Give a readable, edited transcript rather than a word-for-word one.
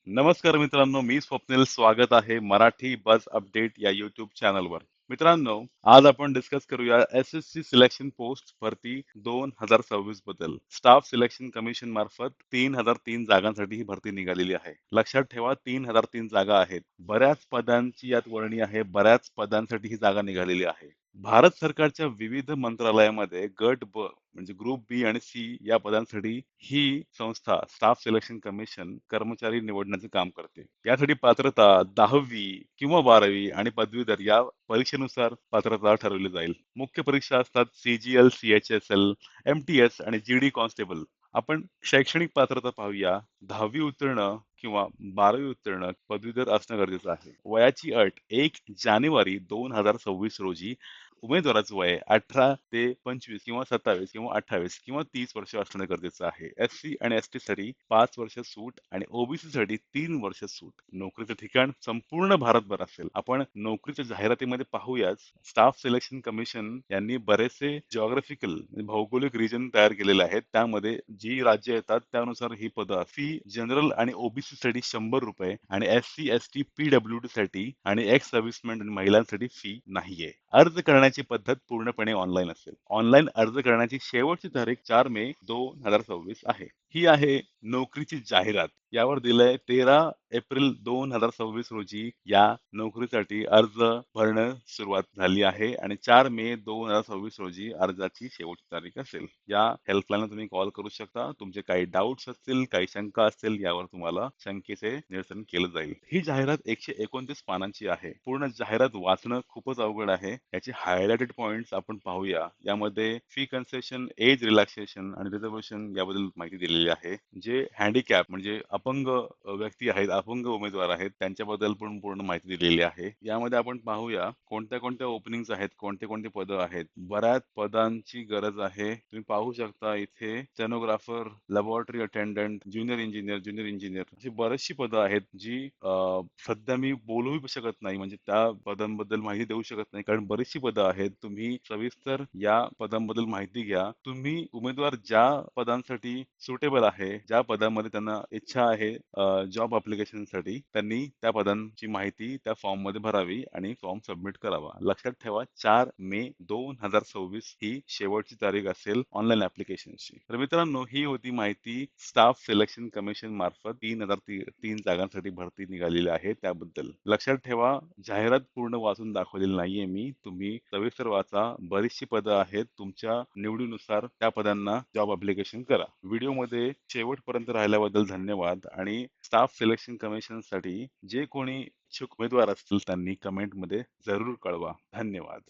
नमस्कार मित्रांनो, मी स्वप्नील. स्वागत आहे मराठी बस अपडेट या YouTube चॅनलवर. मित्रांनो, आज आपण डिस्कस करूया SSC सिलेक्शन पोस्ट भरती 2026 बद्दल. स्टाफ सिलेक्शन कमिशन मार्फत 3003 जागांसाठी ही भरती निघालेली आहे. लक्षात ठेवा, 3003 जागा आहेत. बऱ्याच पदांची यात वर्णी आहे, बऱ्याच पदांसाठी ही जागा निघालेली आहे. भारत सरकारच्या विविध मंत्रालयामध्ये गट ब म्हणजे ग्रुप बी आणि सी या पदांसाठी ही संस्था स्टाफ सिलेक्शन कमिशन कर्मचारी निवडण्याचे काम करते. यासाठी पात्रता 10वी किंवा 12वी आणि पदवीधर या परीक्षेनुसार पात्रता ठरवली जाईल. मुख्य परीक्षा असतात CGL, CHSL, MTS आणि GD कॉन्स्टेबल. आपण शैक्षणिक पात्रता पाहूया. 10वी उत्तीर्ण किंवा 12वी उत्तीर्ण पदवीधर असणं गरजेचं आहे. वयाची अट 1 जानेवारी 2026 रोजी उमेदवाराचं वय 18 ते 25 किंवा 27 किंवा 28 किंवा 30 वर्ष असणं गरजेचं आहे. SC आणि ST साठी 5 वर्ष सूट आणि OBC साठी 3 वर्ष सूट. नोकरीचं ठिकाण संपूर्ण भारतभर असेल. आपण नोकरीच्या जाहिरातीमध्ये पाहूयाच, स्टाफ सिलेक्शन कमिशन यांनी बरेचसे जिओग्राफिकल भौगोलिक रिजन तयार केलेले आहेत. त्यामध्ये जी राज्य येतात त्यानुसार ही पदं. फी जनरल आणि OBC साठी ₹100 आणि SC, ST, PWD साठी आणि एक्स सर्व्हिसमॅन आणि महिलांसाठी फी नाहीये. अर्ज करण्याची पद्धत पूर्णपणे ऑनलाईन असेल. ऑनलाईन अर्ज करण्याची शेवटची तारीख 4 मे 2026 आहे. ही आहे नोकरीची जाहिरात. यावर दिलंय 13 एप्रिल 2026 रोजी या नोकरीसाठी अर्ज भरणं सुरुवात झाली आहे आणि 4 मे 2026 रोजी अर्जाची शेवटची तारीख असेल. या हेल्पलाईनला तुम्ही कॉल करू शकता. तुमचे काही डाऊट्स असतील, काही शंका असतील, यावर तुम्हाला शंकेचे निरसन केलं जाईल. ही जाहिरात 129 पानांची आहे. पूर्ण जाहिरात वाचणं खूपच अवघड आहे. याचे हायलाइटेड पॉइंट्स आपण पाहूया. यामध्ये फी कन्सेशन, एज रिलॅक्सेशन आणि रिझर्वेशन याबद्दल माहिती दिलेली आहे. जे हँडिकॅप म्हणजे अपंग व्यक्ती आहेत, अपंग उमेदवार आहेत, त्यांच्याबद्दल पण पूर्ण माहिती दिलेली आहे. यामध्ये आपण पाहूया कोणत्या कोणत्या ओपनिंग्स आहेत, कोणते कोणते पदं आहेत. बऱ्याच पदांची गरज आहे. तुम्ही पाहू शकता इथे stenographer, laboratory attendant, junior engineer अशी बरीचशी पदं आहेत जी सध्या मी बोलूही शकत नाही, म्हणजे त्या पदांबद्दल माहिती देऊ शकत नाही, कारण बरीचशी पदं आहेत. तुम्ही सविस्तर या पदांबद्दल माहिती घ्या. तुम्ही उमेदवार ज्या पदांसाठी सुटेबल आहे, ज्या पदांमध्ये त्यांना इच्छा आहे जॉब साठी, त्यांनी त्या पदांची माहिती त्या फॉर्म मध्ये भरावी आणि फॉर्म सबमिट करावा. लक्षात ठेवा, 4 मे 2026 ही शेवटची तारीख असेल ऑनलाईन ऍप्लिकेशनची. तर मित्रांनो, ही होती माहिती स्टाफ सिलेक्शन कमिशन मार्फत 3003 जागांसाठी भरती निघालेली आहे त्याबद्दल. लक्षात ठेवा, जाहिरात पूर्ण वाचून दाखवलेली नाहीये मी. तुम्ही सविस्तर वाचा. बरीचशी पदं आहेत. तुमच्या निवडीनुसार त्या पदांना जॉब ऍप्लिकेशन करा. व्हिडिओमध्ये शेवटपर्यंत राहिल्याबद्दल धन्यवाद आणि स्टाफ सिलेक्शन कमिशन साठी जे कोणी इच्छुक उमेदवार असतील त्यांनी कमेंटमध्ये जरूर कळवा. धन्यवाद.